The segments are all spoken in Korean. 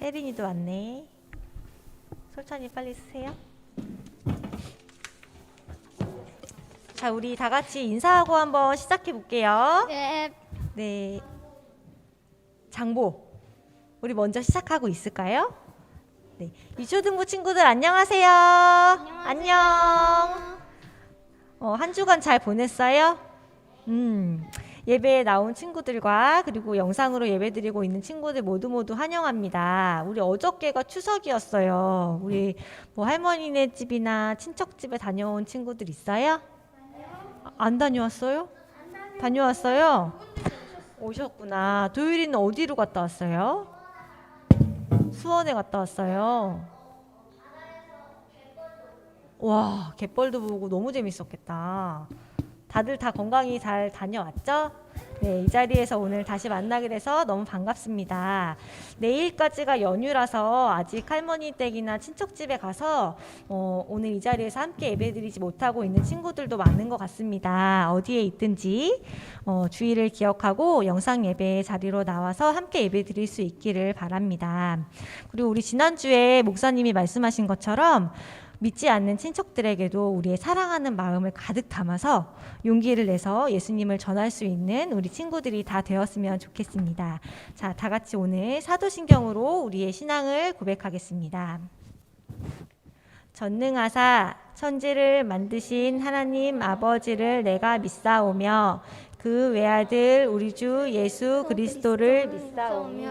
혜린이도 왔네. 솔찬이 빨리 쓰세요. 자, 우리 다 같이 인사하고 한번 시작해 볼게요. 네. 네. 장보. 우리 먼저 시작하고 있을까요? 네. 유초등부 친구들 안녕하세요. 안녕. 한 주간 잘 보냈어요? 예배에 나온 친구들과 그리고 영상으로 예배드리고 있는 친구들 모두 환영합니다. 우리 어저께가 추석이었어요. 우리 뭐 할머니네 집이나 친척 집에 다녀온 친구들 있어요? 안 다녀왔어요? 다녀왔어요? 오셨구나. 도율이는 어디로 갔다 왔어요? 수원에 갔다 왔어요. 와, 갯벌도 보고 너무 재밌었겠다. 다들 다 건강히 잘 다녀왔죠? 네, 이 자리에서 오늘 다시 만나게 돼서 너무 반갑습니다. 내일까지가 연휴라서 아직 할머니 댁이나 친척집에 가서 오늘 이 자리에서 함께 예배드리지 못하고 있는 친구들도 많은 것 같습니다. 어디에 있든지 주의를 기억하고 영상 예배 자리로 나와서 함께 예배드릴 수 있기를 바랍니다. 그리고 우리 지난주에 목사님이 말씀하신 것처럼 믿지 않는 친척들에게도 우리의 사랑하는 마음을 가득 담아서 용기를 내서 예수님을 전할 수 있는 우리 친구들이 다 되었으면 좋겠습니다. 자, 다 같이 오늘 사도신경으로 우리의 신앙을 고백하겠습니다. 전능하사 천지를 만드신 하나님 아버지를 내가 믿사오며 그 외아들 우리 주 예수 그리스도를 믿사오니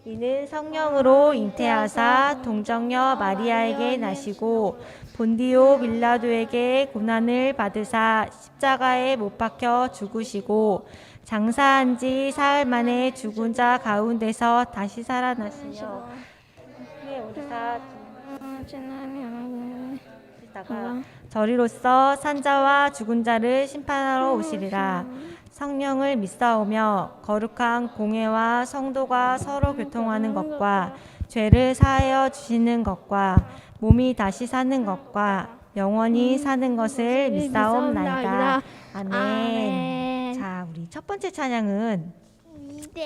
이는 성령으로 잉태하사 동정녀 마리아에게 나시고 본디오 빌라도에게 고난을 받으사 십자가에 못 박혀 죽으시고 장사한 지 사흘 만에 죽은 자 가운데서 다시 살아나시며 오르사 다가 저리로서 산자와 죽은 자를 심판하러 오시리라. 성령을 믿사오며 거룩한 공회와 성도가 서로 교통하는 것과 죄를 사하여 주시는 것과 몸이 다시 사는 것과 영원히 사는 것을 믿사옵나이다. 아멘. 자, 우리 첫 번째 찬양은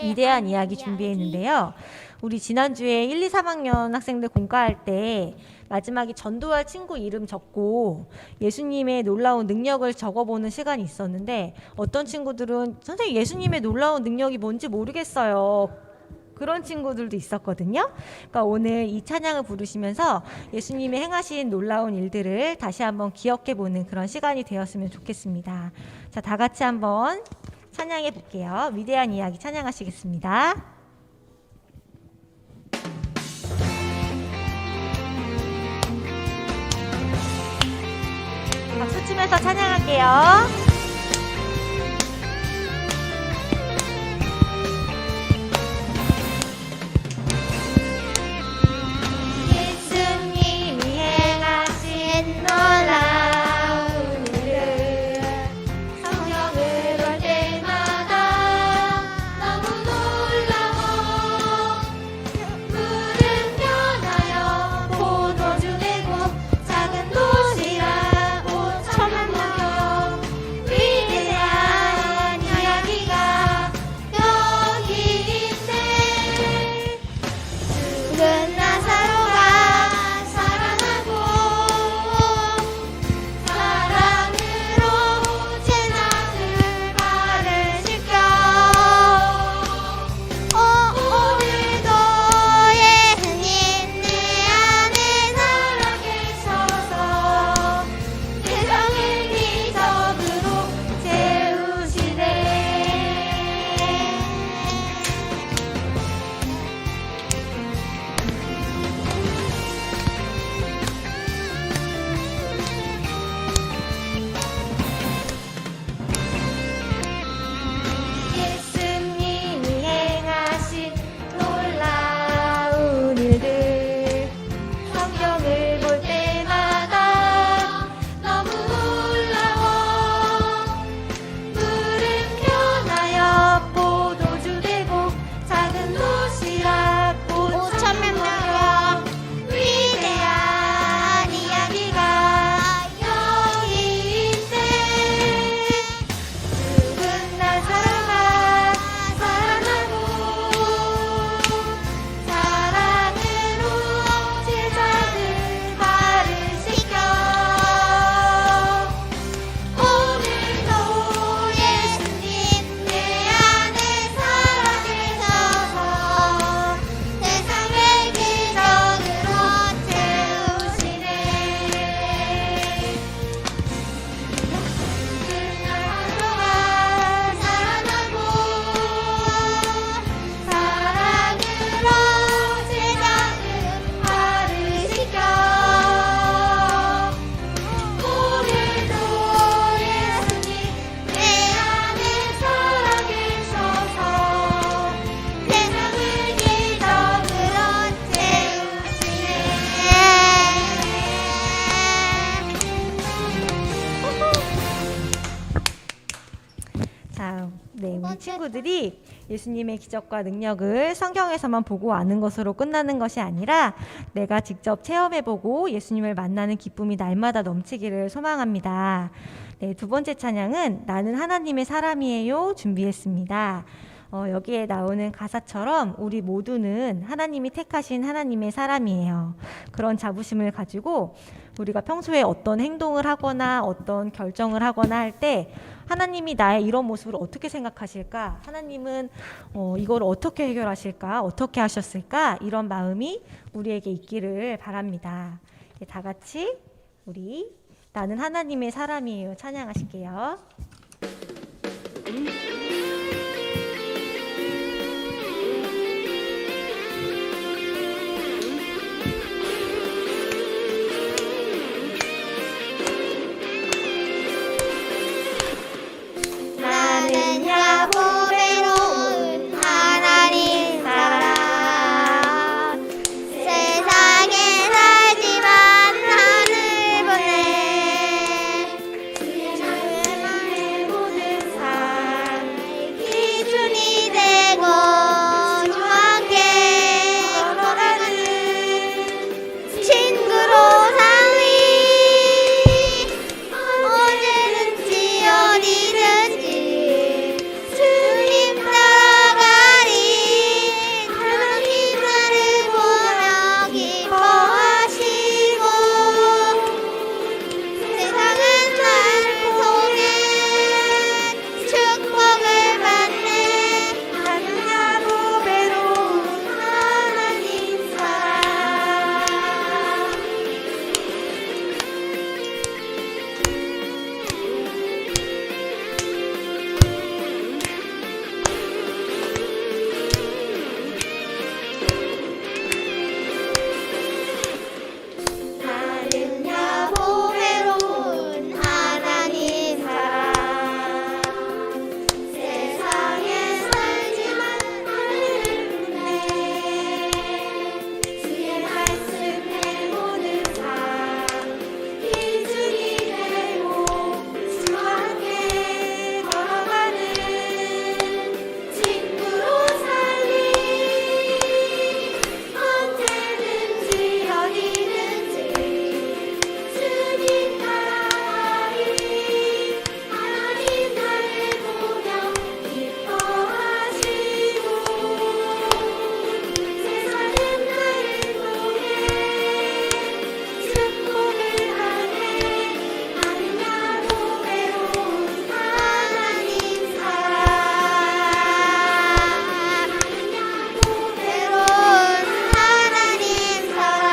위대한 이야기 준비했는데요. 우리 지난주에 1, 2, 3학년 학생들 공과할 때 마지막에 전도할 친구 이름 적고 예수님의 놀라운 능력을 적어보는 시간이 있었는데 어떤 친구들은 선생님 예수님의 놀라운 능력이 뭔지 모르겠어요. 그런 친구들도 있었거든요. 그러니까 오늘 이 찬양을 부르시면서 예수님의 행하신 놀라운 일들을 다시 한번 기억해보는 그런 시간이 되었으면 좋겠습니다. 자, 다 같이 한번 찬양해 볼게요. 위대한 이야기 찬양하시겠습니다. 박수 치면서 찬양할게요. 예수님이 행하신 놀라운 일을 성경을 볼 때마다 너무 놀라워 푸른 변하여 포도주 내고 작은 도시라 천만 명 친구들이 예수님의 기적과 능력을 성경에서만 보고 아는 것으로 끝나는 것이 아니라 내가 직접 체험해보고 예수님을 만나는 기쁨이 날마다 넘치기를 소망합니다. 네, 두 번째 찬양은 나는 하나님의 사람이에요 준비했습니다. 여기에 나오는 가사처럼 우리 모두는 하나님이 택하신 하나님의 사람이에요. 그런 자부심을 가지고 우리가 평소에 어떤 행동을 하거나 어떤 결정을 하거나 할 때 하나님이 나의 이런 모습을 어떻게 생각하실까? 하나님은 이걸 어떻게 해결하실까? 어떻게 하셨을까? 이런 마음이 우리에게 있기를 바랍니다. 다 같이 우리 나는 하나님의 사람이에요 찬양하실게요. 나는야 보배로운 하나님 사람 세상에 살지만 하늘 보내 주의 모든 삶 기준이 되고 주와 함께 걸어가는 친구로 살리 언제든지 어디든지 주님 따라가리 하나님 나를 보며 기뻐하시고 세상은 나를 통해 축복을 받네 나는야 보배로운 하나님 사람 나는야 보배로운 하나님 사람 세상에 살지만 하늘을 보내 주의 말씀 내 모든 삶 기준이 되고 주와 함께 걸어가는 친구로 살리 언제든지 어디든지 주님 따라가리 하나님 나를 보며 기뻐하시고 세상은 나를 통해 축복을 하네 나는야 보배로운 하나님 사람 나는야 보배로운 하나님 사람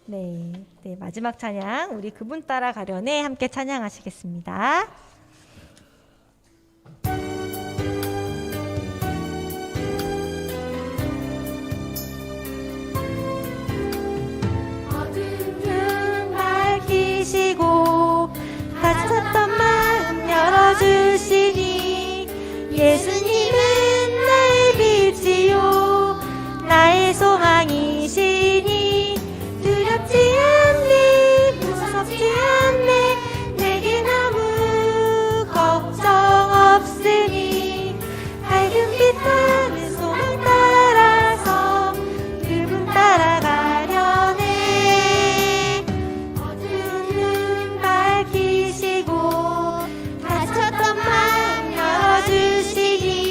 네, 마지막 찬양 우리 그분 따라 가려네 함께 찬양하시겠습니다. 어두운 눈 밝히시고 닫혔던 마음 열어주시니 예수님은 나의 빛이요 나의 소망이시니 두렵지 않네 무섭지 않네 내겐 아무 걱정 없으니 밝은 빛 하는 소망 따라서 그분 따라가려네 어두운 눈 밝히시고 닫혔던 마음 열어주시니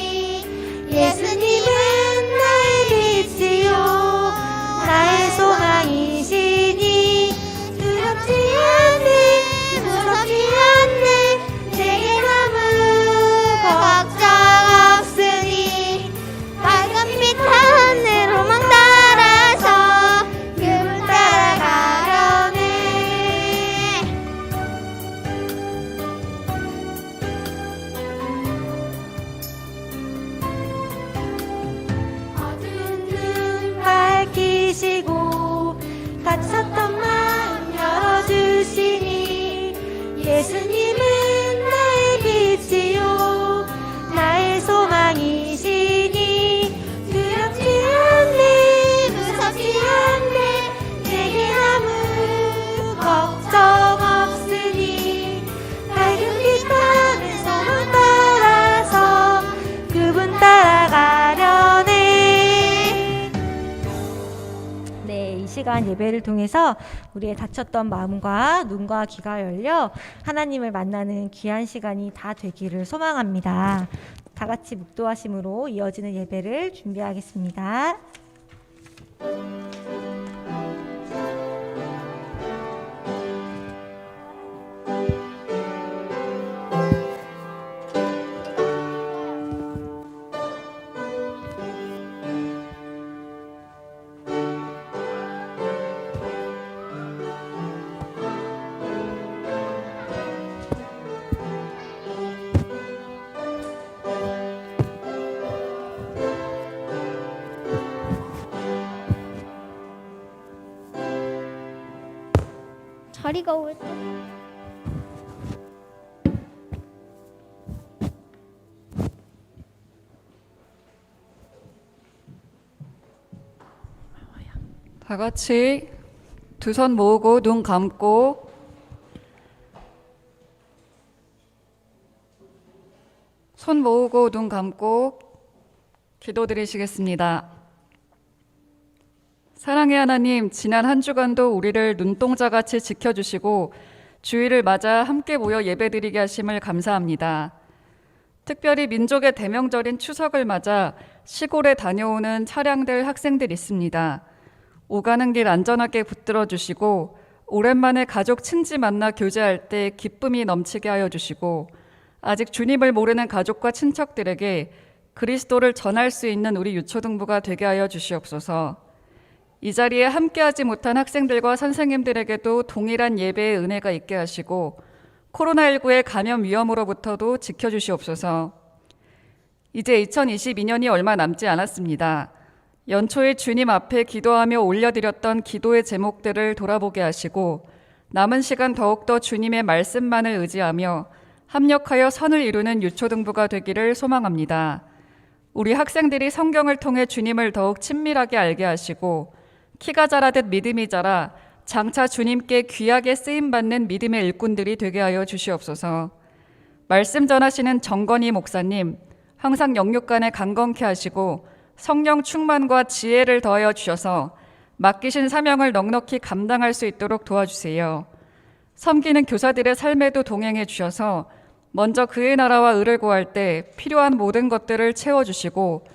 시간 예배를 통해서 우리의 닫혔던 마음과 눈과 귀가 열려 하나님을 만나는 귀한 시간이 다 되기를 소망합니다. 다 같이 묵도하심으로 이어지는 예배를 준비하겠습니다. 자리가 왜 또? 다 같이 두 손 모으고 눈 감고 손 모으고 눈 감고 기도드리시겠습니다. 사랑의 하나님, 지난 한 주간도 우리를 눈동자같이 지켜주시고 주일을 맞아 함께 모여 예배드리게 하심을 감사합니다. 특별히 민족의 대명절인 추석을 맞아 시골에 다녀오는 차량들, 학생들 있습니다. 오가는 길 안전하게 붙들어 주시고 오랜만에 가족 친지 만나 교제할 때 기쁨이 넘치게 하여 주시고 아직 주님을 모르는 가족과 친척들에게 그리스도를 전할 수 있는 우리 유초등부가 되게 하여 주시옵소서. 이 자리에 함께하지 못한 학생들과 선생님들에게도 동일한 예배의 은혜가 있게 하시고 코로나19의 감염 위험으로부터도 지켜주시옵소서. 이제 2022년이 얼마 남지 않았습니다. 연초에 주님 앞에 기도하며 올려드렸던 기도의 제목들을 돌아보게 하시고 남은 시간 더욱더 주님의 말씀만을 의지하며 합력하여 선을 이루는 유초등부가 되기를 소망합니다. 우리 학생들이 성경을 통해 주님을 더욱 친밀하게 알게 하시고 키가 자라듯 믿음이 자라 장차 주님께 귀하게 쓰임받는 믿음의 일꾼들이 되게 하여 주시옵소서. 말씀 전하시는 정건희 목사님, 항상 영육간에 강건케 하시고 성령 충만과 지혜를 더하여 주셔서 맡기신 사명을 넉넉히 감당할 수 있도록 도와주세요. 섬기는 교사들의 삶에도 동행해 주셔서 먼저 그의 나라와 의를 구할 때 필요한 모든 것들을 채워주시고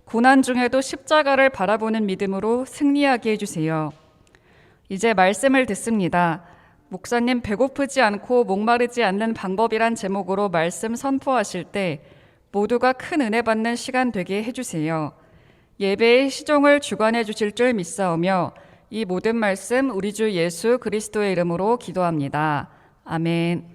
고난 중에도 십자가를 바라보는 믿음으로 승리하게 해주세요. 이제 말씀을 듣습니다. 목사님, 배고프지 않고 목마르지 않는 방법이란 제목으로 말씀 선포하실 때 모두가 큰 은혜 받는 시간 되게 해주세요. 예배의 시종을 주관해 주실 줄 믿사오며 이 모든 말씀 우리 주 예수 그리스도의 이름으로 기도합니다. 아멘.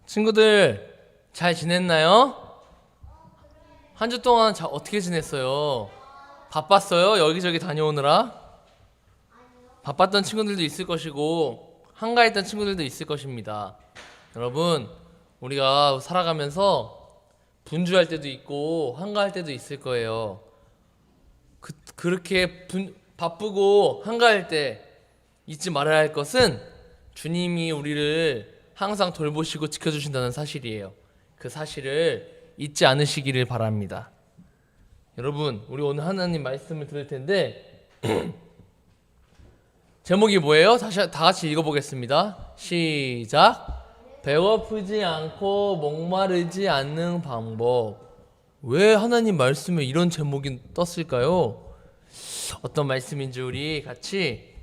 친구들 잘 지냈나요? 한 주 동안 어떻게 지냈어요? 바빴어요? 여기저기 다녀오느라? 바빴던 친구들도 있을 것이고 한가했던 친구들도 있을 것입니다. 여러분, 우리가 살아가면서 분주할 때도 있고 한가할 때도 있을 거예요. 그렇게 바쁘고 한가할 때 잊지 말아야 할 것은 주님이 우리를 항상 돌보시고 지켜주신다는 사실이에요. 그 사실을 잊지 않으시기를 바랍니다. 여러분, 우리 오늘 하나님 말씀을 들을 텐데 제목이 뭐예요? 다 같이 읽어보겠습니다. 시작. 배고프지 않고 목마르지 않는 방법. 왜 하나님 말씀에 이런 제목이 떴을까요? 어떤 말씀인지 우리 같이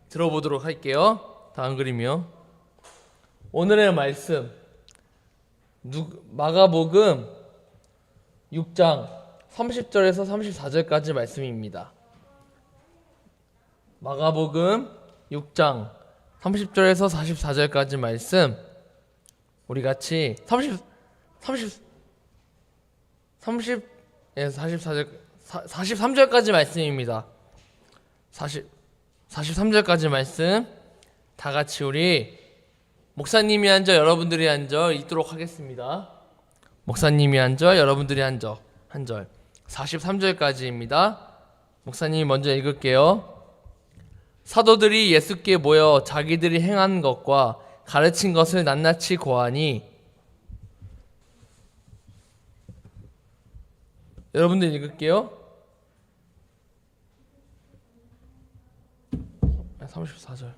들어보도록 할게요. 다음 그림이요. 오늘의 말씀 마가복음 6장 30절에서 34절까지 말씀입니다. 마가복음 6장 30절에서 44절까지 말씀 우리 같이 예, 43절까지 말씀입니다. 43절까지 말씀 다 같이 우리 목사님이 한 절, 여러분들이 한 절 읽도록 하겠습니다. 목사님이 한 절, 여러분들이 한 절. 43절까지입니다. 목사님이 먼저 읽을게요. 사도들이 예수께 모여 자기들이 행한 것과 가르친 것을 낱낱이 고하니. 여러분들 읽을게요. 34절.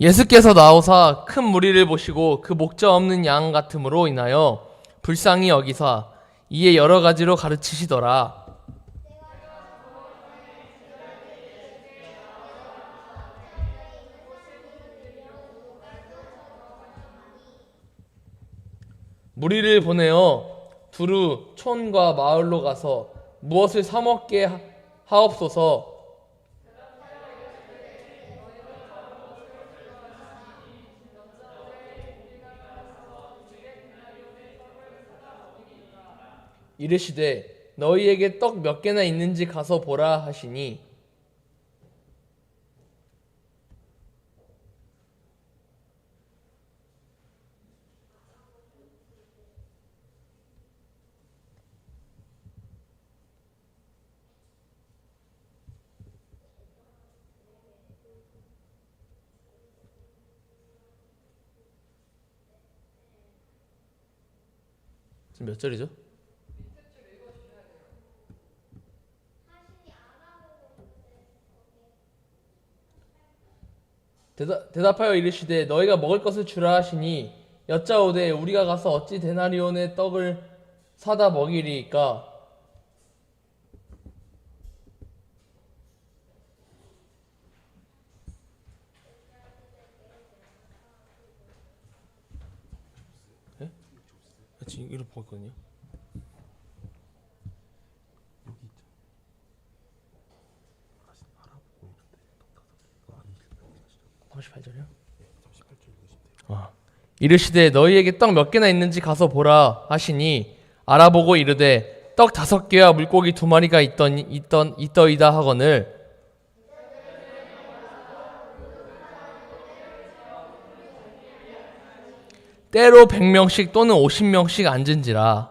예수께서 나오사 큰 무리를 보시고 그 목자 없는 양 같음으로 인하여 불쌍히 여기사 이에 여러 가지로 가르치시더라. 무리를 보내어 두루 촌과 마을로 가서 무엇을 사 먹게 하옵소서. 이르시되 너희에게 떡 몇 개나 있는지 가서 보라 하시니. 지금 몇 절이죠? 대답하여 이르시되 너희가 먹을 것을 주라 하시니 여짜오되 우리가 가서 어찌 데나리온의 떡을 사다 먹이리이까. 예? 지금 이렇게 보고 있거든요. 38절이요? 이르시되 너희에게 떡 몇 개나 있는지 가서 보라 하시니 알아보고 이르되 떡 5개와 물고기 2마리가 있더이다 하거늘. 때로 100명씩 또는 50명씩 앉은지라.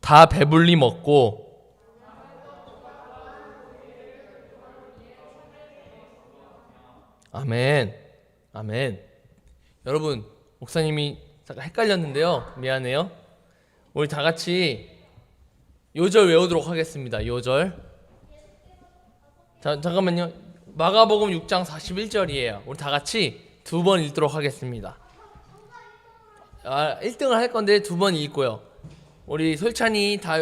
다 배불리 먹고 아멘. 아멘. 여러분, 목사님이 잠깐 헷갈렸는데요. 미안해요. 우리 다 같이 요절 외우도록 하겠습니다. 요절. 잠깐만요. 마가복음 6장 41절이에요. 우리 다 같이 2번 읽도록 하겠습니다. 1등을 할 건데 2번 읽고요. 우리 솔찬이 다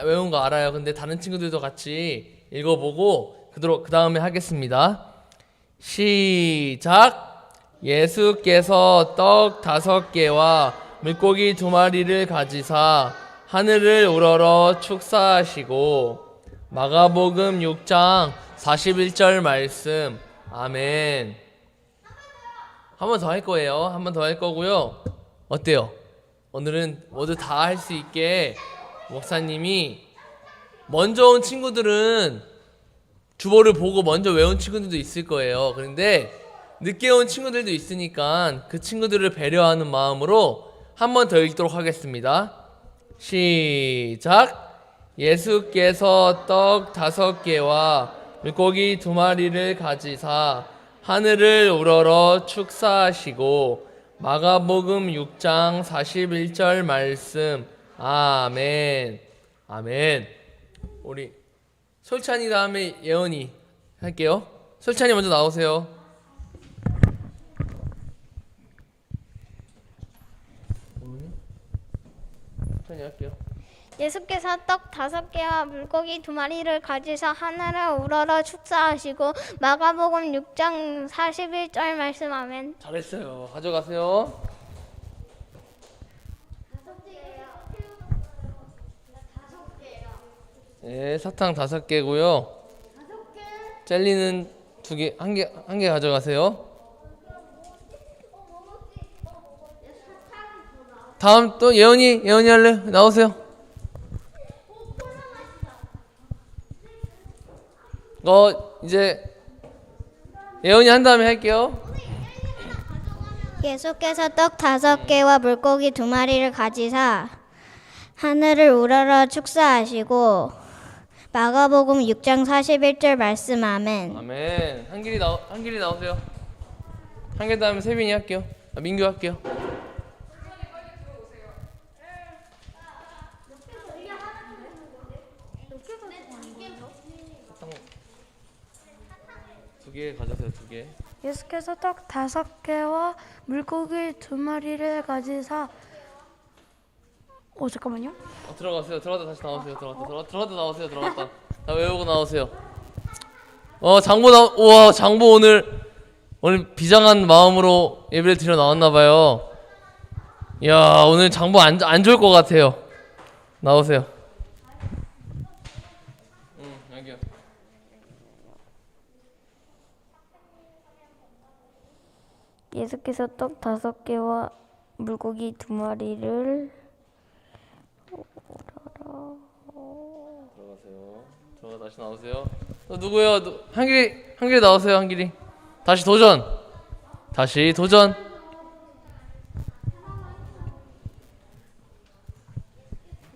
외운 거 알아요. 근데 다른 친구들도 같이 읽어보고 그 다음에 하겠습니다. 시작. 예수께서 떡 5개와 물고기 2마리를 가지사 하늘을 우러러 축사하시고. 마가복음 6장 41절 말씀. 아멘. 한 번 더 할 거예요. 한 번 더 할 거고요. 어때요? 오늘은 모두 다 할 수 있게 목사님이 먼저 온 친구들은 주보를 보고 먼저 외운 친구들도 있을 거예요. 그런데 늦게 온 친구들도 있으니까 그 친구들을 배려하는 마음으로 한 번 더 읽도록 하겠습니다. 시작. 예수께서 떡 5개와 물고기 2마리를 가지사 하늘을 우러러 축사하시고. 마가복음 6장 41절 말씀. 아멘. 아멘. 우리 솔찬이 다음에 예언이 할게요. 솔찬이 먼저 나오세요. 솔찬이 할게요. 예수께서 떡 5개와 물고기 2마리를 가지사 하늘을 우러러 축사하시고. 마가복음 6장 41절 말씀. 아멘. 잘했어요. 가져가세요. 네, 사탕 5개고요. 젤리는 2개, 한 개 가져가세요. 다음 또 예언이 할래? 나오세요. 이제 예언이 한 다음에 할게요. 예수께서 떡 5개와 물고기 2마리를 가지사 하늘을 우러러 축사하시고 마가복음 6장 41절 말씀 아멘. 아멘. 한길이 나오세요. 한길 다음에 세빈이 할게요. 민규 할게요. 두 개 가져세요. 2개. 예수께서 떡 5개와 물고기 2마리를 가지사 잠깐만요. 들어가세요. 들어갔다 다시 나오세요. 들어갔다 나오세요. 들어갔다. 다 외우고 나오세요. 우와, 장보 오늘 비장한 마음으로 예배를 드려 나왔나 봐요. 이야, 오늘 장보 안 좋을 것 같아요. 나오세요. 여기요. 예수께서 떡 5개와 물고기 2마리를 들어가세요. 다시 나오세요. 또 누구요? 한길이 나오세요. 한길이. 다시 도전.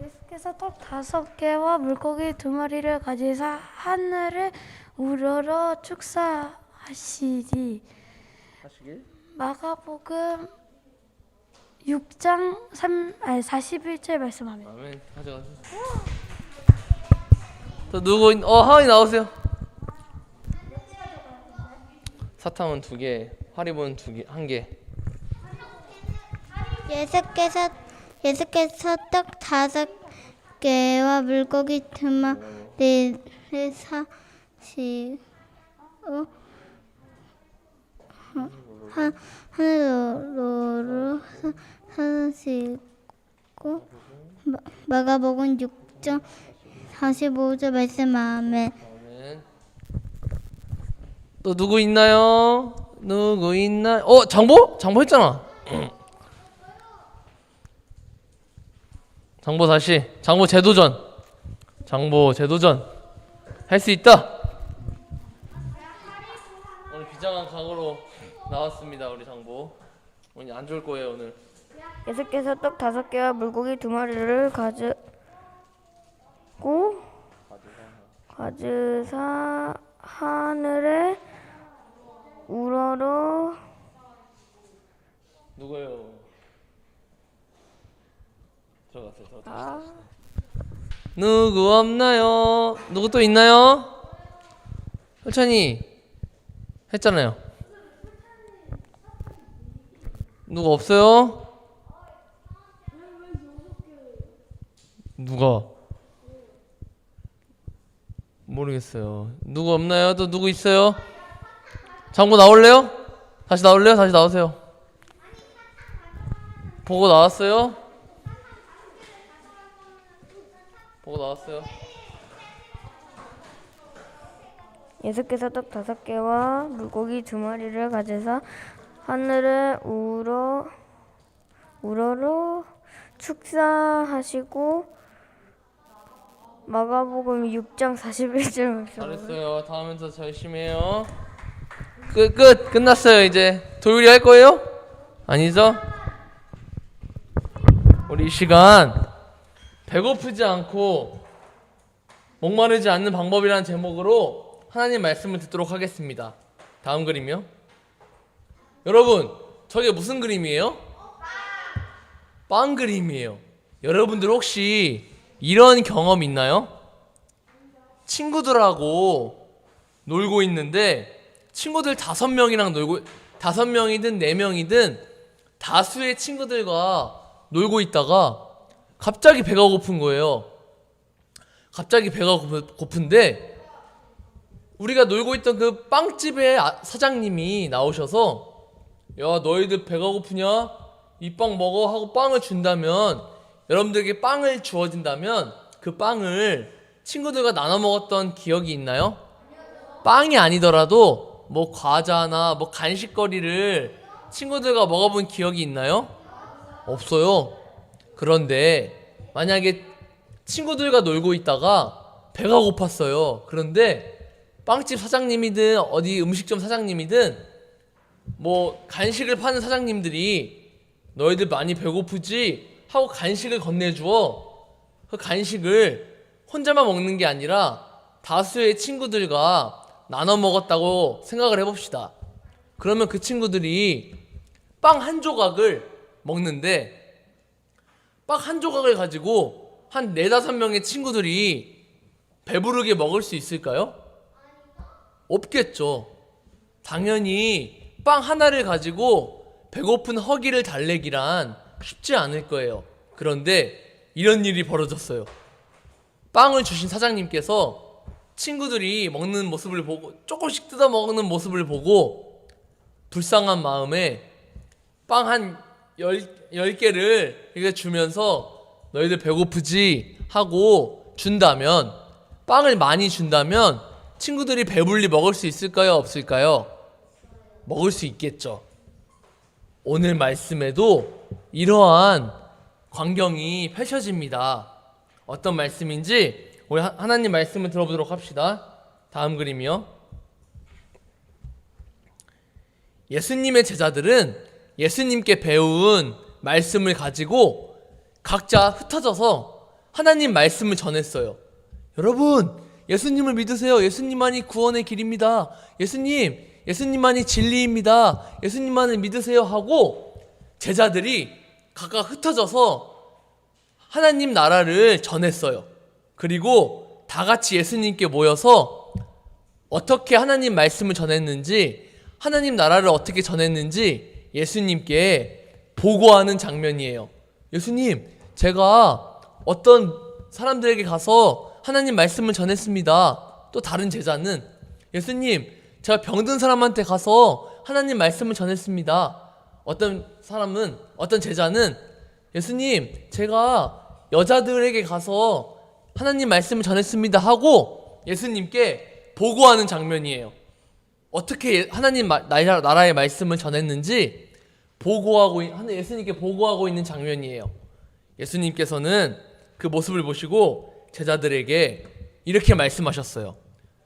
예수께서 떡 5개와 물고기 2마리를 가지사 하늘을 우러러 축사하시니 하시길. 마가복음 6장 41절 말씀하면 아멘. 가져가세요. 또 누구 하은이 나오세요. 사탕은 2개, 화리보는 2개, 1개. 예수께서 떡 5개와 물고기 2마리를 사시고 하늘로 사시고 마가복음 6장 45절 말씀 아멘. 아멘. 또 누구 있나요? 장보 했잖아. 장보 재도전 할 수 있다. 오늘 비장한 각오로 나왔습니다. 우리 장보 오늘 안 좋을 거예요. 오늘 예수께서 떡 5개와 물고기 2마리를 가지사 하늘에 우러러 누구예요? 들어가세요. 누구 없나요? 누구 또 있나요? 혈찬이 했잖아요. 누구 없어요? 누가? 모르겠어요. 누구 없나요? 또 누구 있어요? 장보 나올래요? 다시 나오세요. 보고 나왔어요? 예수께서 떡 5개와 물고기 2마리를 가지사 하늘에 우러러 축사하시고 마가복음 6장 41절 말씀. 잘했어요. 다음엔 더 열심히 해요. 끝났어요. 이제 도율이 할 거예요? 아니죠? 우리 이 시간 배고프지 않고 목마르지 않는 방법이라는 제목으로 하나님 말씀을 듣도록 하겠습니다. 다음 그림이요. 여러분, 저게 무슨 그림이에요? 빵 그림이에요. 여러분들 혹시 이런 경험 있나요? 친구들하고 놀고 있는데 친구들 5명이랑 놀고 5명이든 4명이든 다수의 친구들과 놀고 있다가 갑자기 배가 고픈 거예요. 갑자기 배가 고픈데 우리가 놀고 있던 그 빵집의 사장님이 나오셔서 야, 너희들 배가 고프냐? 이 빵 먹어 하고 빵을 준다면, 여러분들에게 빵을 주어진다면 그 빵을 친구들과 나눠 먹었던 기억이 있나요? 빵이 아니더라도 뭐 과자나 뭐 간식거리를 친구들과 먹어본 기억이 있나요? 없어요. 그런데 만약에 친구들과 놀고 있다가 배가 고팠어요. 그런데 빵집 사장님이든 어디 음식점 사장님이든 뭐 간식을 파는 사장님들이 너희들 많이 배고프지? 하고 간식을 건네주어. 그 간식을 혼자만 먹는 게 아니라 다수의 친구들과 나눠 먹었다고 생각을 해봅시다. 그러면 그 친구들이 빵 한 조각을 먹는데 빵 한 조각을 가지고 한 4-5명의 친구들이 배부르게 먹을 수 있을까요? 없겠죠. 당연히 빵 하나를 가지고 배고픈 허기를 달래기란 쉽지 않을 거예요. 그런데 이런 일이 벌어졌어요. 빵을 주신 사장님께서 친구들이 먹는 모습을 보고 조금씩 뜯어 먹는 모습을 보고 불쌍한 마음에 빵 한 10개를 이렇게 주면서 너희들 배고프지? 하고 준다면, 빵을 많이 준다면 친구들이 배불리 먹을 수 있을까요? 없을까요? 먹을 수 있겠죠. 오늘 말씀에도 이러한 광경이 펼쳐집니다. 어떤 말씀인지 우리 하나님 말씀을 들어보도록 합시다. 다음 그림이요. 예수님의 제자들은 예수님께 배운 말씀을 가지고 각자 흩어져서 하나님 말씀을 전했어요. 여러분, 예수님을 믿으세요. 예수님만이 구원의 길입니다. 예수님만이 진리입니다. 예수님만을 믿으세요 하고 제자들이 각각 흩어져서 하나님 나라를 전했어요. 그리고 다 같이 예수님께 모여서 어떻게 하나님 말씀을 전했는지, 하나님 나라를 어떻게 전했는지 예수님께 보고하는 장면이에요. 예수님, 제가 어떤 사람들에게 가서 하나님 말씀을 전했습니다. 또 다른 제자는 예수님, 제가 병든 사람한테 가서 하나님 말씀을 전했습니다. 어떤 제자는 예수님, 제가 여자들에게 가서 하나님 말씀을 전했습니다 하고 예수님께 보고하는 장면이에요. 어떻게 하나님 나라의 말씀을 전했는지 예수님께 보고하고 있는 장면이에요. 예수님께서는 그 모습을 보시고 제자들에게 이렇게 말씀하셨어요.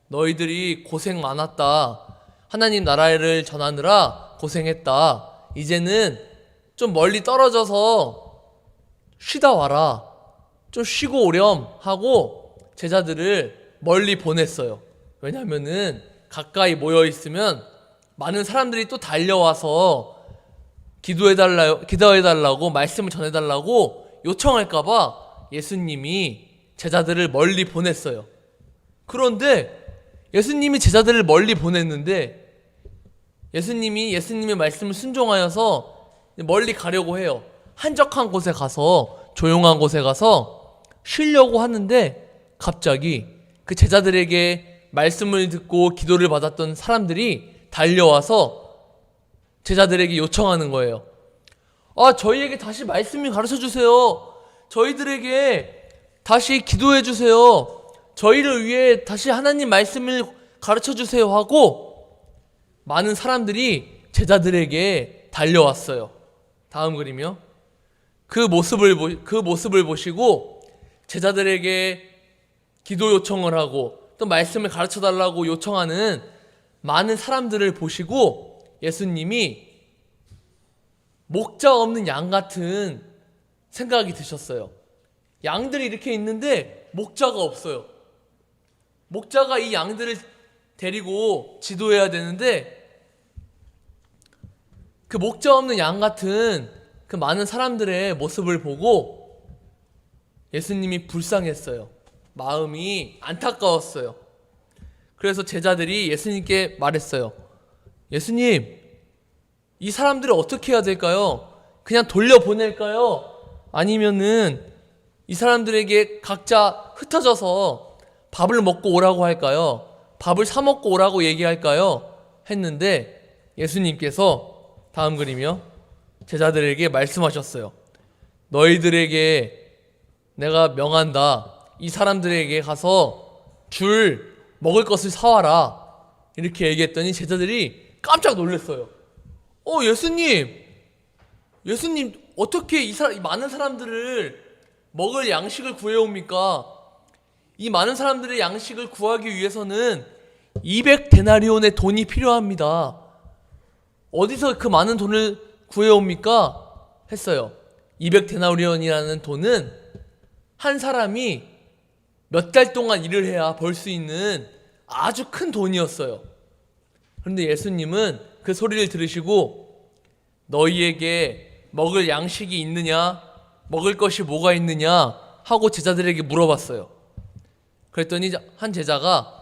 너희들이 고생 많았다. 하나님 나라를 전하느라 고생했다. 이제는 좀 멀리 떨어져서 쉬다 와라. 좀 쉬고 오렴 하고 제자들을 멀리 보냈어요. 왜냐하면은 가까이 모여 있으면 많은 사람들이 또 달려와서 기도해달라고 말씀을 전해달라고 요청할까봐 예수님이 제자들을 멀리 보냈어요. 그런데 예수님이 제자들을 멀리 보냈는데 예수님이 예수님의 말씀을 순종하여서 멀리 가려고 해요. 한적한 곳에 가서, 조용한 곳에 가서 쉬려고 하는데 갑자기 그 제자들에게 말씀을 듣고 기도를 받았던 사람들이 달려와서 제자들에게 요청하는 거예요. 저희에게 다시 말씀을 가르쳐 주세요. 저희들에게 다시 기도해 주세요. 저희를 위해 다시 하나님 말씀을 가르쳐 주세요 하고 많은 사람들이 제자들에게 달려왔어요. 다음 그림이요. 그 모습을 보시고 제자들에게 기도 요청을 하고 또 말씀을 가르쳐 달라고 요청하는 많은 사람들을 보시고 예수님이 목자 없는 양 같은 생각이 드셨어요. 양들이 이렇게 있는데 목자가 없어요. 목자가 이 양들을 데리고 지도해야 되는데 그 목자 없는 양 같은 그 많은 사람들의 모습을 보고 예수님이 불쌍했어요. 마음이 안타까웠어요. 그래서 제자들이 예수님께 말했어요. 예수님, 이 사람들을 어떻게 해야 될까요? 그냥 돌려보낼까요? 아니면은 이 사람들에게 각자 흩어져서 밥을 먹고 오라고 할까요? 밥을 사 먹고 오라고 얘기할까요? 했는데 예수님께서 다음 그림이요. 제자들에게 말씀하셨어요. 너희들에게 내가 명한다. 이 사람들에게 가서 줄 먹을 것을 사와라 이렇게 얘기했더니 제자들이 깜짝 놀랐어요. 예수님 어떻게 이 많은 사람들을 먹을 양식을 구해옵니까? 이 많은 사람들의 양식을 구하기 위해서는 200데나리온의 돈이 필요합니다. 어디서 그 많은 돈을 구해옵니까? 했어요. 200데나리온이라는 돈은 한 사람이 몇 달 동안 일을 해야 벌 수 있는 아주 큰 돈이었어요. 그런데 예수님은 그 소리를 들으시고 너희에게 먹을 양식이 있느냐? 먹을 것이 뭐가 있느냐? 하고 제자들에게 물어봤어요. 그랬더니 한 제자가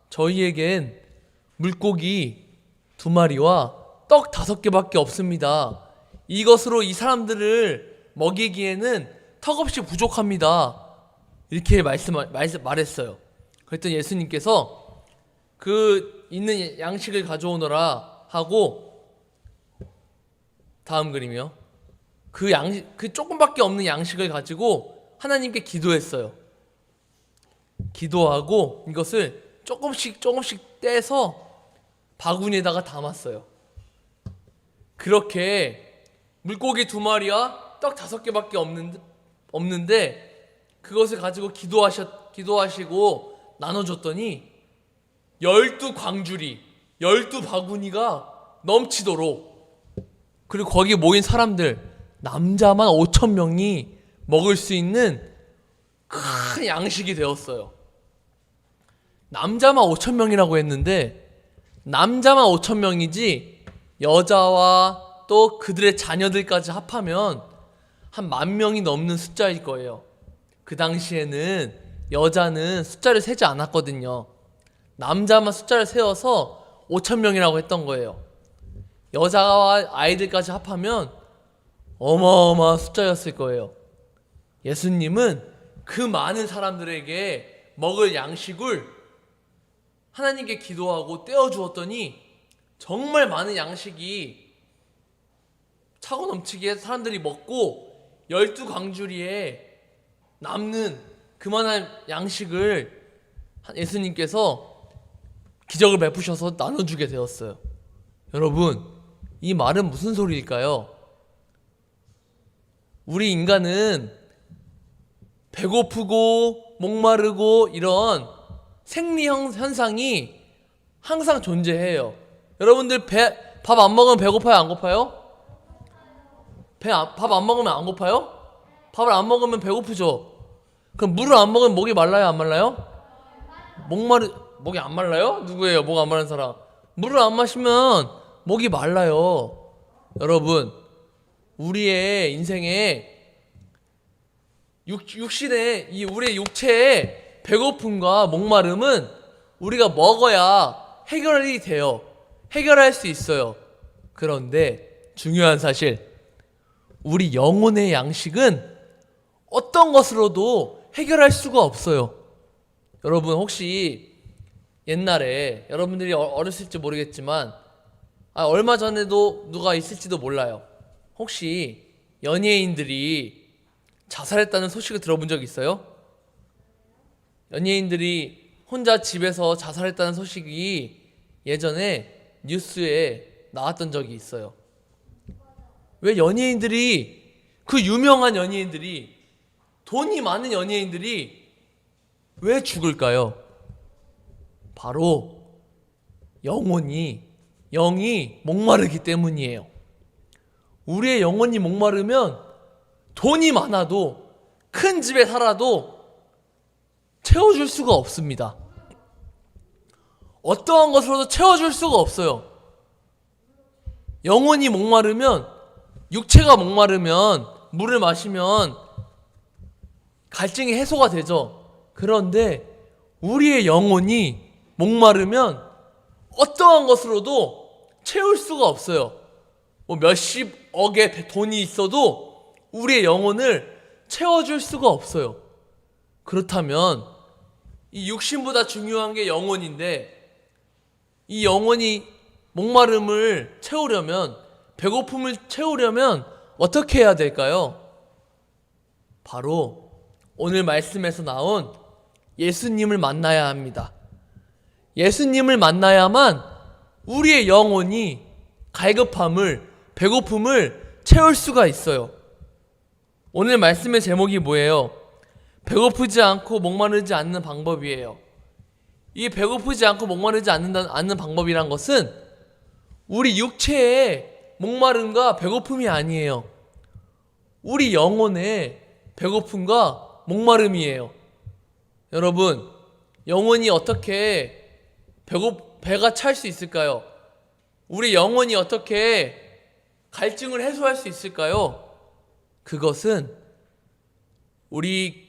저희에겐 물고기 2마리와 떡 5개밖에 없습니다. 이것으로 이 사람들을 먹이기에는 턱없이 부족합니다. 이렇게 말했어요. 그랬더니 예수님께서 그 있는 양식을 가져오너라 하고 다음 그림이요. 그 조금밖에 없는 양식을 가지고 하나님께 기도했어요. 기도하고 이것을 조금씩 떼서 바구니에다가 담았어요. 그렇게 물고기 2마리와 떡 5개밖에 없는데 그것을 가지고 기도하시고 나눠줬더니 12광주리 12바구니가 넘치도록, 그리고 거기 모인 사람들 남자만 5,000명이 먹을 수 있는 큰 양식이 되었어요. 남자만 5,000명이라고 했는데 남자만 5,000명이지 여자와 또 그들의 자녀들까지 합하면 한 10,000명이 넘는 숫자일 거예요. 그 당시에는 여자는 숫자를 세지 않았거든요. 남자만 숫자를 세워서 5,000명이라고 했던 거예요. 여자와 아이들까지 합하면 어마어마한 숫자였을 거예요. 예수님은 그 많은 사람들에게 먹을 양식을 하나님께 기도하고 떼어주었더니 정말 많은 양식이 차고 넘치게 사람들이 먹고 12광주리에 남는 그만한 양식을 예수님께서 기적을 베푸셔서 나눠주게 되었어요. 여러분, 이 말은 무슨 소리일까요? 우리 인간은 배고프고 목마르고 이런 생리 현상이 항상 존재해요. 여러분들 밥 안 먹으면 배고파요, 안 고파요? 밥 안 먹으면 안 고파요? 밥을 안 먹으면 배고프죠. 그럼 물을 안 먹으면 목이 말라요, 안 말라요? 목이 안 말라요? 누구예요? 목 안 마른 사람. 물을 안 마시면 목이 말라요. 여러분, 우리의 인생에 육신의 우리의 육체의 배고픔과 목마름은 우리가 먹어야 해결이 돼요. 해결할 수 있어요. 그런데 중요한 사실, 우리 영혼의 양식은 어떤 것으로도 해결할 수가 없어요. 여러분, 혹시 옛날에 여러분들이 어렸을지 모르겠지만 얼마 전에도 누가 있을지도 몰라요. 혹시 연예인들이 자살했다는 소식을 들어본 적 있어요? 연예인들이 혼자 집에서 자살했다는 소식이 예전에 뉴스에 나왔던 적이 있어요. 왜 그 유명한 연예인들이, 돈이 많은 연예인들이 왜 죽을까요? 바로 영이 목마르기 때문이에요. 우리의 영혼이 목마르면 돈이 많아도 큰 집에 살아도 채워줄 수가 없습니다. 어떠한 것으로도 채워줄 수가 없어요. 영혼이 목마르면, 육체가 목마르면 물을 마시면 갈증이 해소가 되죠. 그런데 우리의 영혼이 목마르면 어떠한 것으로도 채울 수가 없어요. 몇십억의 돈이 있어도 우리의 영혼을 채워줄 수가 없어요. 그렇다면 이 육신보다 중요한 게 영혼인데, 이 영혼이 목마름을 채우려면, 배고픔을 채우려면 어떻게 해야 될까요? 바로 오늘 말씀에서 나온 예수님을 만나야 합니다. 예수님을 만나야만 우리의 영혼이 갈급함을, 배고픔을 채울 수가 있어요. 오늘 말씀의 제목이 뭐예요? 배고프지 않고 목마르지 않는 방법이에요. 이 배고프지 않고 목마르지 않는 방법이란 것은 우리 육체의 목마름과 배고픔이 아니에요. 우리 영혼의 배고픔과 목마름이에요. 여러분, 영혼이 어떻게 배가 찰 수 있을까요? 우리 영혼이 어떻게 갈증을 해소할 수 있을까요? 그것은 우리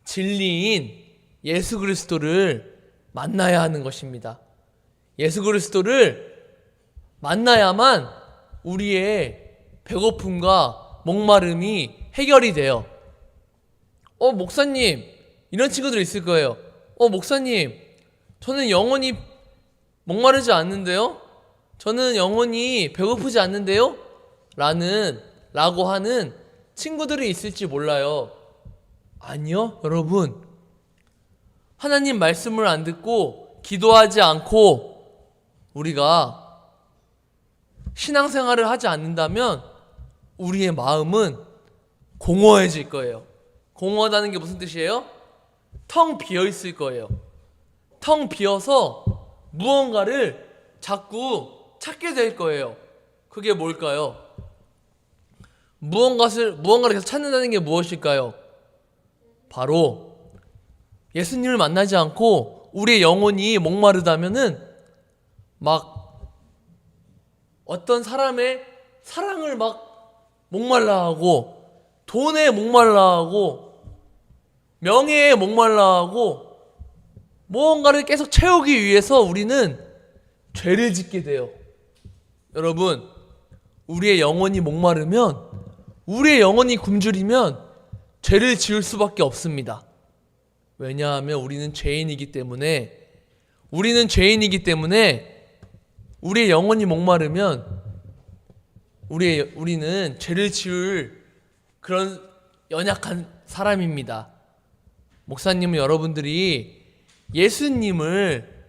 진리인 예수 그리스도를 만나야 하는 것입니다. 예수 그리스도를 만나야만 우리의 배고픔과 목마름이 해결이 돼요. 목사님, 이런 친구들 있을 거예요. 목사님, 저는 영원히 목마르지 않는데요? 저는 영원히 배고프지 않는데요? 라고 하는 친구들이 있을지 몰라요. 아니요, 여러분. 하나님 말씀을 안 듣고 기도하지 않고 우리가 신앙생활을 하지 않는다면 우리의 마음은 공허해질 거예요. 공허하다는 게 무슨 뜻이에요? 텅 비어 있을 거예요. 텅 비어서 무언가를 자꾸 찾게 될 거예요. 그게 뭘까요? 무언가를 계속 찾는다는 게 무엇일까요? 바로 예수님을 만나지 않고 우리의 영혼이 목마르다면은 막 어떤 사람의 사랑을 막 목말라하고, 돈에 목말라하고, 명예에 목말라하고, 무언가를 계속 채우기 위해서 우리는 죄를 짓게 돼요. 여러분, 우리의 영혼이 목마르면, 우리의 영혼이 굶주리면 죄를 지을 수밖에 없습니다. 왜냐하면 우리는 죄인이기 때문에 우리의 영혼이 목마르면 우리는 죄를 지을 그런 연약한 사람입니다. 목사님은 여러분들이 예수님을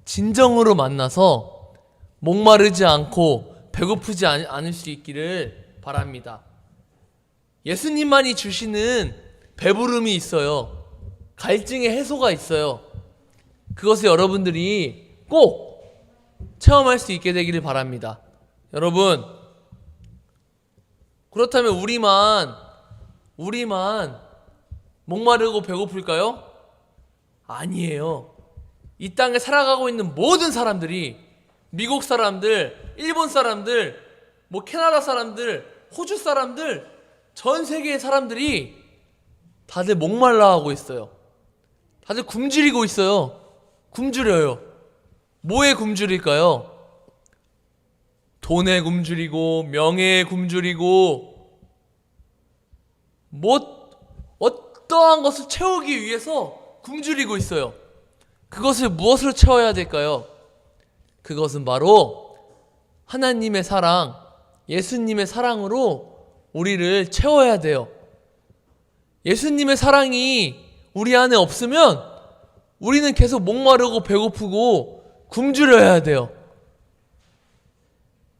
진정으로 만나서 목마르지 않고 배고프지 않을 수 있기를 바랍니다. 예수님만이 주시는 배부름이 있어요. 갈증의 해소가 있어요. 그것을 여러분들이 꼭 체험할 수 있게 되기를 바랍니다. 여러분, 그렇다면 우리만 목마르고 배고플까요? 아니에요. 이 땅에 살아가고 있는 모든 사람들이, 미국 사람들, 일본 사람들, 캐나다 사람들, 호주 사람들, 전 세계의 사람들이 다들 목말라하고 있어요. 다들 굶주리고 있어요. 굶주려요. 뭐에 굶주릴까요? 돈에 굶주리고, 명예에 굶주리고, 어떠한 것을 채우기 위해서 굶주리고 있어요. 그것을 무엇으로 채워야 될까요? 그것은 바로 하나님의 사랑, 예수님의 사랑으로 우리를 채워야 돼요. 예수님의 사랑이 우리 안에 없으면 우리는 계속 목마르고 배고프고 굶주려야 돼요.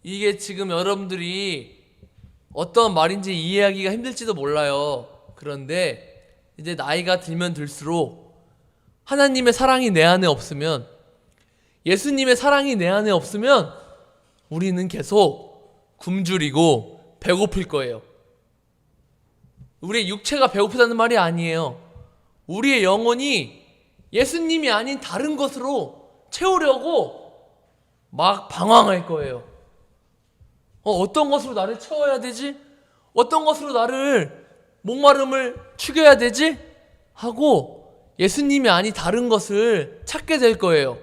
이게 지금 여러분들이 어떤 말인지 이해하기가 힘들지도 몰라요. 그런데 이제 나이가 들면 들수록 하나님의 사랑이 내 안에 없으면, 예수님의 사랑이 내 안에 없으면 우리는 계속 굶주리고 배고플 거예요. 우리의 육체가 배고프다는 말이 아니에요. 우리의 영혼이 예수님이 아닌 다른 것으로 채우려고 막 방황할 거예요. 어떤 것으로 나를 채워야 되지? 어떤 것으로 나를 목마름을 축여야 되지? 하고 예수님이 아닌 다른 것을 찾게 될 거예요.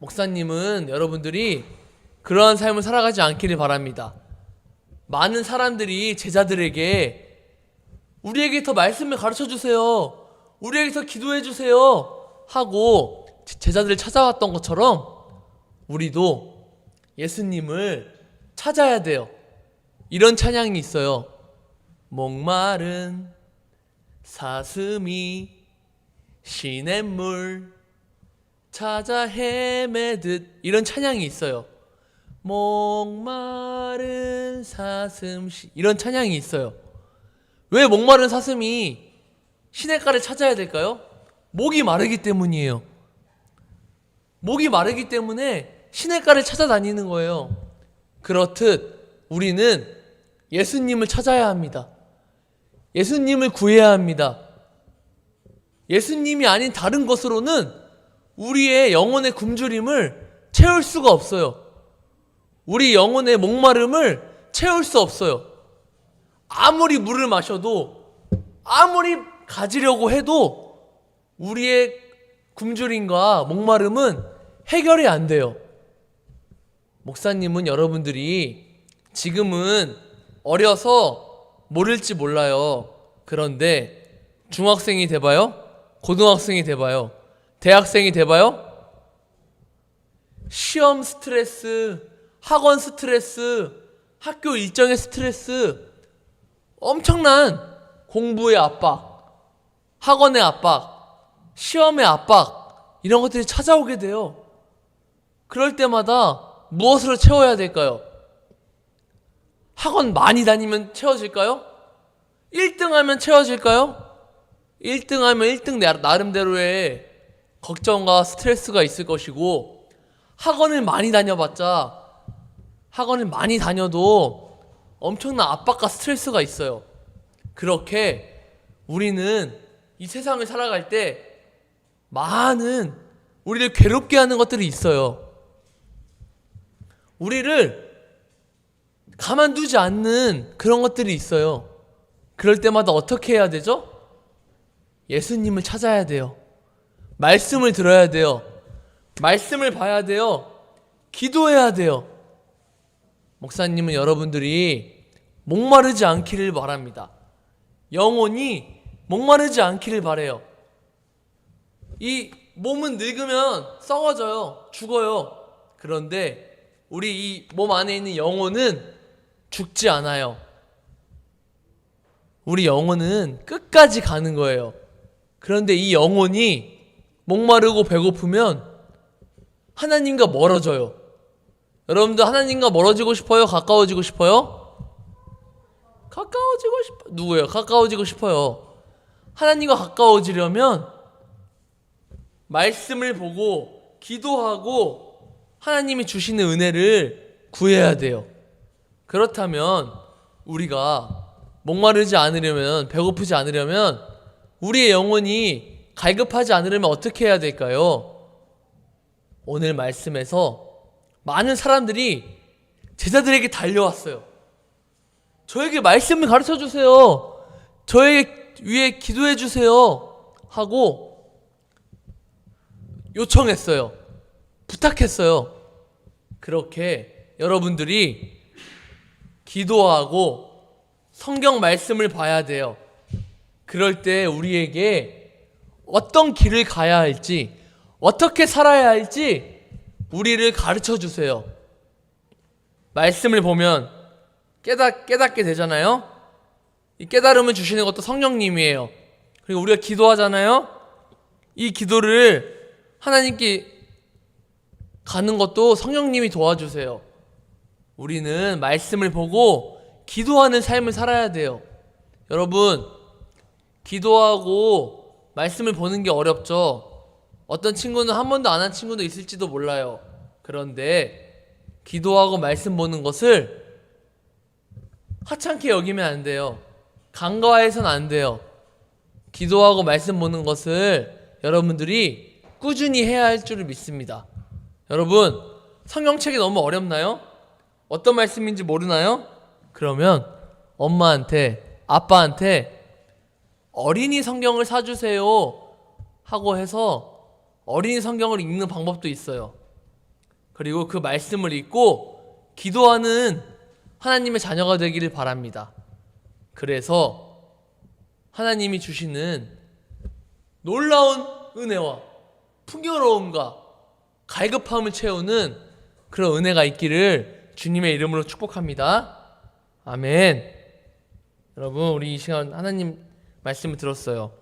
목사님은 여러분들이 그러한 삶을 살아가지 않기를 바랍니다. 많은 사람들이 제자들에게 우리에게 더 말씀을 가르쳐 주세요, 우리에게 더 기도해 주세요 하고 제자들을 찾아왔던 것처럼 우리도 예수님을 찾아야 돼요. 이런 찬양이 있어요. 목마른 사슴이 시냇물 찾아 헤매듯 이런 찬양이 있어요. 목마른 사슴 이런 찬양이 있어요. 왜 목마른 사슴이 시냇가를 찾아야 될까요? 목이 마르기 때문이에요. 목이 마르기 때문에 시냇가를 찾아다니는 거예요. 그렇듯 우리는 예수님을 찾아야 합니다. 예수님을 구해야 합니다. 예수님이 아닌 다른 것으로는 우리의 영혼의 굶주림을 채울 수가 없어요. 우리 영혼의 목마름을 채울 수 없어요. 아무리 물을 마셔도, 아무리 가지려고 해도 우리의 굶주림과 목마름은 해결이 안 돼요. 목사님은 여러분들이 지금은 어려서 모를지 몰라요. 그런데 중학생이 돼봐요? 고등학생이 돼봐요? 대학생이 돼봐요? 시험 스트레스, 학원 스트레스, 학교 일정의 스트레스, 엄청난 공부의 압박, 학원의 압박, 시험의 압박, 이런 것들이 찾아오게 돼요. 그럴 때마다 무엇으로 채워야 될까요? 학원 많이 다니면 채워질까요? 1등 하면 채워질까요? 1등 하면 1등 나름대로의 걱정과 스트레스가 있을 것이고, 학원을 많이 다녀봤자 학원을 많이 다녀도 엄청난 압박과 스트레스가 있어요. 그렇게 우리는 이 세상을 살아갈 때 많은 우리를 괴롭게 하는 것들이 있어요. 우리를 가만두지 않는 그런 것들이 있어요. 그럴 때마다 어떻게 해야 되죠? 예수님을 찾아야 돼요. 말씀을 들어야 돼요. 말씀을 봐야 돼요. 기도해야 돼요. 목사님은 여러분들이 목마르지 않기를 바랍니다. 영혼이 목마르지 않기를 바래요. 이 몸은 늙으면 썩어져요. 죽어요. 그런데 우리 이 몸 안에 있는 영혼은 죽지 않아요. 우리 영혼은 끝까지 가는 거예요. 그런데 이 영혼이 목마르고 배고프면 하나님과 멀어져요. 여러분들 하나님과 멀어지고 싶어요? 가까워지고 싶어요? 가까워지고 싶어요. 누구예요? 가까워지고 싶어요. 하나님과 가까워지려면 말씀을 보고 기도하고 하나님이 주시는 은혜를 구해야 돼요. 그렇다면 우리가 목마르지 않으려면, 배고프지 않으려면, 우리의 영혼이 갈급하지 않으려면 어떻게 해야 될까요? 오늘 말씀에서 많은 사람들이 제자들에게 달려왔어요. 저에게 말씀을 가르쳐 주세요. 저에게 위해 기도해 주세요. 하고 요청했어요. 부탁했어요. 그렇게 여러분들이 기도하고 성경 말씀을 봐야 돼요. 그럴 때 우리에게 어떤 길을 가야 할지, 어떻게 살아야 할지 우리를 가르쳐 주세요. 말씀을 보면 깨닫게 되잖아요. 이 깨달음을 주시는 것도 성령님이에요. 그리고 우리가 기도하잖아요. 이 기도를 하나님께 가는 것도 성령님이 도와주세요. 우리는 말씀을 보고 기도하는 삶을 살아야 돼요. 여러분, 기도하고 말씀을 보는 게 어렵죠. 어떤 친구는 한 번도 안 한 친구도 있을지도 몰라요. 그런데 기도하고 말씀 보는 것을 하찮게 여기면 안 돼요. 간과해서는 안 돼요. 기도하고 말씀 보는 것을 여러분들이 꾸준히 해야 할 줄을 믿습니다. 여러분, 성경책이 너무 어렵나요? 어떤 말씀인지 모르나요? 그러면 엄마한테, 아빠한테 어린이 성경을 사주세요 하고 해서 어린이 성경을 읽는 방법도 있어요. 그리고 그 말씀을 읽고 기도하는 하나님의 자녀가 되기를 바랍니다. 그래서 하나님이 주시는 놀라운 은혜와 풍요로움과 갈급함을 채우는 그런 은혜가 있기를 주님의 이름으로 축복합니다. 아멘. 여러분, 우리 이 시간 하나님 말씀을 들었어요.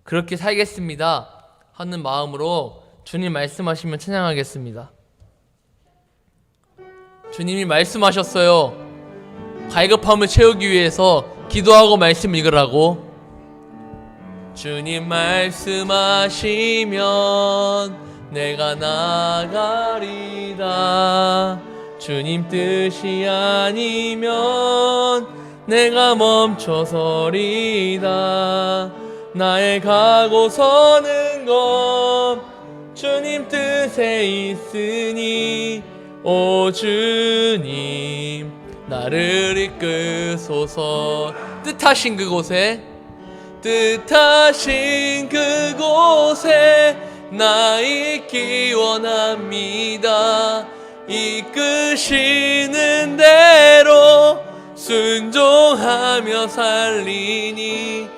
그렇게 살겠습니다 하는 마음으로 주님 말씀하시면 찬양하겠습니다. 주님이 말씀하셨어요. 갈급함을 채우기 위해서 기도하고 말씀 읽으라고. 주님 말씀하시면 내가 나가리라. 주님 뜻이 아니면 내가 멈춰서리다. 나의 가고 서는 것 주님 뜻에 있으니 오 주님 나를 이끄소서. 뜻하신 그곳에 나 있기 원합니다. 이끄시는 대로 순종하며 살리니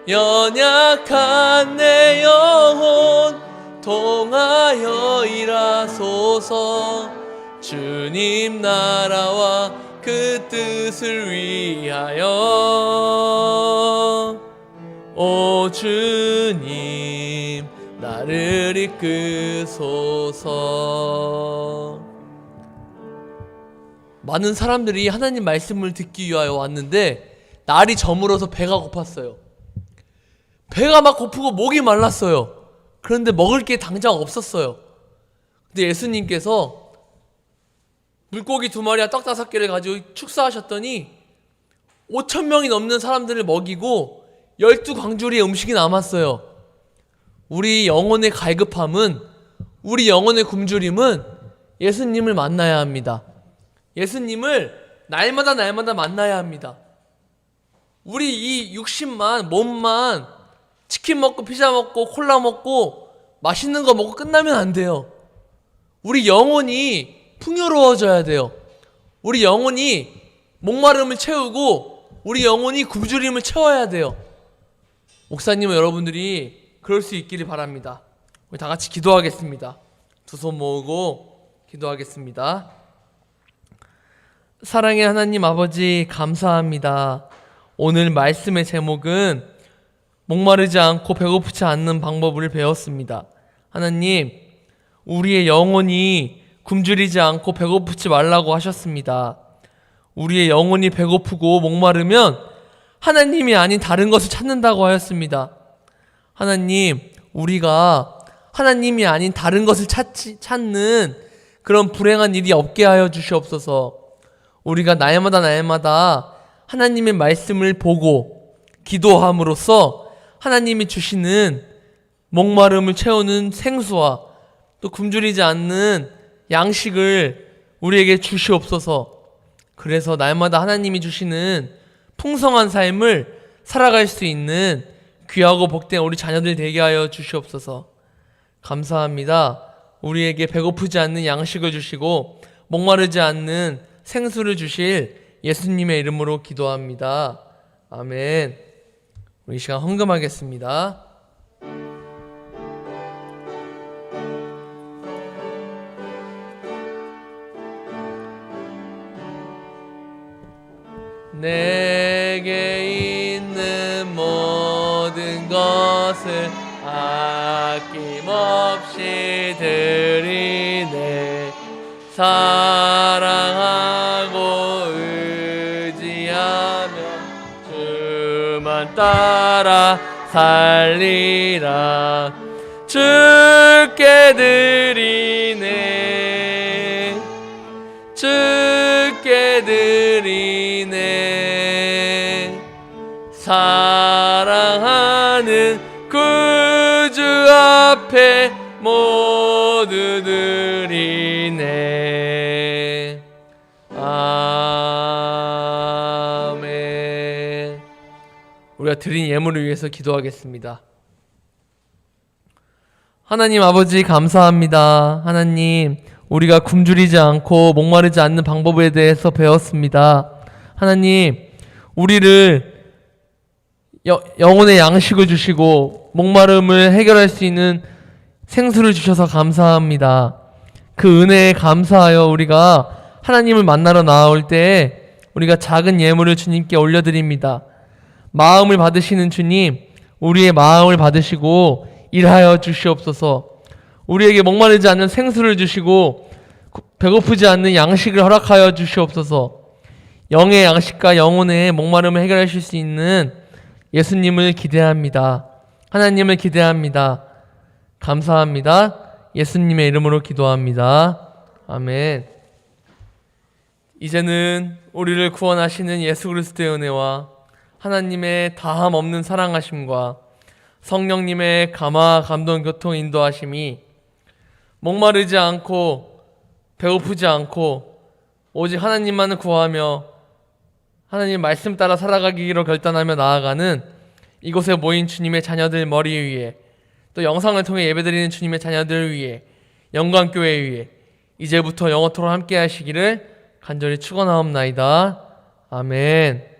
연약한 내 영혼 통하여 일하소서. 주님 나라와 그 뜻을 위하여 오 주님 나를 이끄소서. 많은 사람들이 하나님 말씀을 듣기 위하여 왔는데 날이 저물어서 배가 고팠어요. 배가 막 고프고 목이 말랐어요. 그런데 먹을 게 당장 없었어요. 근데 예수님께서 물고기 2마리와 떡 5개를 가지고 축사하셨더니 5,000명이 넘는 사람들을 먹이고 12광주리의 음식이 남았어요. 우리 영혼의 갈급함은, 우리 영혼의 굶주림은 예수님을 만나야 합니다. 예수님을 날마다 만나야 합니다. 우리 이 육신만, 몸만 치킨 먹고 피자 먹고 콜라 먹고 맛있는 거 먹고 끝나면 안 돼요. 우리 영혼이 풍요로워져야 돼요. 우리 영혼이 목마름을 채우고 우리 영혼이 굶주림을 채워야 돼요. 목사님은 여러분들이 그럴 수 있기를 바랍니다. 우리 다 같이 기도하겠습니다. 두 손 모으고 기도하겠습니다. 사랑의 하나님 아버지 감사합니다. 오늘 말씀의 제목은 목마르지 않고 배고프지 않는 방법을 배웠습니다. 하나님, 우리의 영혼이 굶주리지 않고 배고프지 말라고 하셨습니다. 우리의 영혼이 배고프고 목마르면 하나님이 아닌 다른 것을 찾는다고 하였습니다. 하나님, 우리가 하나님이 아닌 다른 것을 찾는 그런 불행한 일이 없게 하여 주시옵소서. 우리가 날마다 하나님의 말씀을 보고 기도함으로써 하나님이 주시는 목마름을 채우는 생수와 또 굶주리지 않는 양식을 우리에게 주시옵소서. 그래서 날마다 하나님이 주시는 풍성한 삶을 살아갈 수 있는 귀하고 복된 우리 자녀들 되게 하여 주시옵소서. 감사합니다. 우리에게 배고프지 않는 양식을 주시고 목마르지 않는 생수를 주실 예수님의 이름으로 기도합니다. 아멘. 우리 이 시간 헌금하겠습니다. 내게 있는 모든 것을 아낌없이 드리네. 사랑하고 의지하며 주만 따라 살리라. 주께 드리네. 주께 드리네. 사랑하는 구주 앞에 모두 드리네. 아멘. 우리가 드린 예물을 위해서 기도하겠습니다. 하나님 아버지 감사합니다. 하나님, 우리가 굶주리지 않고 목마르지 않는 방법에 대해서 배웠습니다. 하나님, 우리를 영혼의 양식을 주시고 목마름을 해결할 수 있는 생수를 주셔서 감사합니다. 그 은혜에 감사하여 우리가 하나님을 만나러 나올 때 우리가 작은 예물을 주님께 올려드립니다. 마음을 받으시는 주님, 우리의 마음을 받으시고 일하여 주시옵소서. 우리에게 목마르지 않는 생수를 주시고 배고프지 않는 양식을 허락하여 주시옵소서. 영의 양식과 영혼의 목마름을 해결하실 수 있는 예수님을 기대합니다. 하나님을 기대합니다. 감사합니다. 예수님의 이름으로 기도합니다. 아멘. 이제는 우리를 구원하시는 예수 그리스도의 은혜와 하나님의 다함 없는 사랑하심과 성령님의 감화, 감동, 교통, 인도하심이 목마르지 않고 배고프지 않고 오직 하나님만을 구하며 하나님 말씀 따라 살아가기로 결단하며 나아가는 이곳에 모인 주님의 자녀들 머리 위에 또 영상을 통해 예배드리는 주님의 자녀들 위해 영광교회 위에 이제부터 영원토록 함께 하시기를 간절히 축원하옵나이다. 아멘.